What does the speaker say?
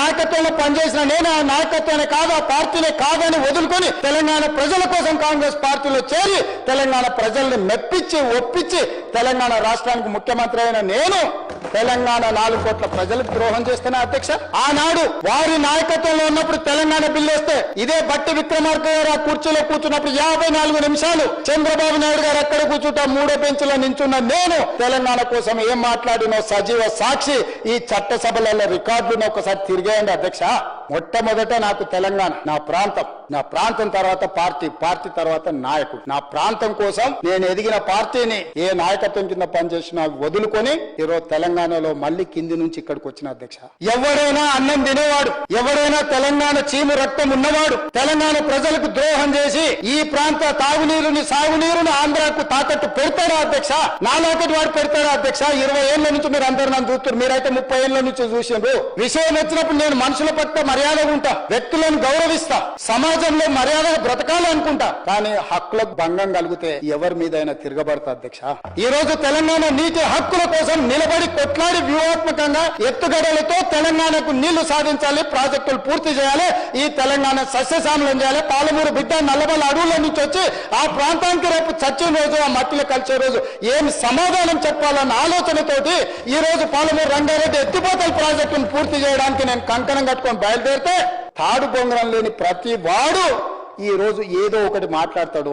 నాయకత్వంలో పనిచేసిన నేను ఆ నాయకత్వాన్ని కాదు, ఆ పార్టీనే కాదని వదులుకొని తెలంగాణ ప్రజల కోసం కాంగ్రెస్ పార్టీలో చేరి తెలంగాణ ప్రజల్ని మెప్పించి ఒప్పించి తెలంగాణ రాష్ట్రానికి ముఖ్యమంత్రి అయిన నేను తెలంగాణ 4 కోట్ల ప్రజలకు ద్రోహం చేస్తున్నా అధ్యక్ష. ఆనాడు వారి నాయకత్వంలో ఉన్నప్పుడు తెలంగాణ బిల్లు వస్తే ఇదే బట్టి విక్రమార్క గారు ఆ కుర్చీలో కూర్చున్నప్పుడు 54 నిమిషాలు చంద్రబాబు నాయుడు గారు ఎక్కడ కూర్చుంటా 3వ బెంచ్లో నించున్న నేను తెలంగాణ కోసం ఏం మాట్లాడినో సజీవ సాక్షి ఈ చట్టసభలలో రికార్డులను ఒకసారి తిరిగేయండి అధ్యక్ష. మొట్టమొదట నాకు తెలంగాణ నా ప్రాంతం తర్వాత పార్టీ తర్వాత నాయకుడు. నా ప్రాంతం కోసం నేను ఎదిగిన పార్టీని ఏ నాయకత్వం కింద పనిచేసినా వదులుకొని ఈరోజు తెలంగాణలో మళ్ళీ కింది నుంచి ఇక్కడికి వచ్చిన అధ్యక్ష. ఎవరైనా అన్నం తినేవాడు, ఎవరైనా తెలంగాణ చీము రక్తం ఉన్నవాడు తెలంగాణ ప్రజలకు ద్రోహం చేసి ఈ ప్రాంత తాగునీరుని సాగునీరుని ఆంధ్రాకు తాకట్టు పెడతారా అధ్యక్ష? నాలాకటి వాడు పెడతారా అధ్యక్ష? 20 ఏళ్ల నుంచి మీరు అందరు నన్ను చూస్తారు, మీరైతే 30 ఏళ్ల నుంచి చూసిండ్రు. విషయం వచ్చినప్పుడు నేను మనుషుల పట్ల మర్యాదగా ఉంటా, వ్యక్తులను గౌరవిస్తా, సమాజంలో మర్యాదగా బ్రతకాలనుకుంటా. కానీ హక్కులకు భంగం కలిగితే ఎవరి మీదైనా తిరగబడతా అధ్యక్ష. ఈ రోజు తెలంగాణ నీటి హక్కుల కోసం నిలబడి కొట్లాడి వ్యూహాత్మకంగా ఎత్తుగడలతో తెలంగాణకు నీళ్లు సాధించాలి, ప్రాజెక్టులు పూర్తి చేయాలి, ఈ తెలంగాణ సస్యశ్యామలం చేయాలి. పాలమూరు బిడ్డ నల్లబల్ల అడవుల నుంచి వచ్చి ఆ ప్రాంతానికి రేపు చచ్చిన రోజు ఆ మట్టిలో కలిసే రోజు ఏం సమాధానం చెప్పాలన్న ఆలోచనతోటి ఈ రోజు పాలమూరు రంగారెడ్డి ఎత్తిపోతల ప్రాజెక్టును పూర్తి చేయడానికి నేను కంకణం కట్టుకొని బయలుదేరితే తాడు బొంగరం లేని ప్రతి వాడు ఈ రోజు ఏదో ఒకటి మాట్లాడతాడు.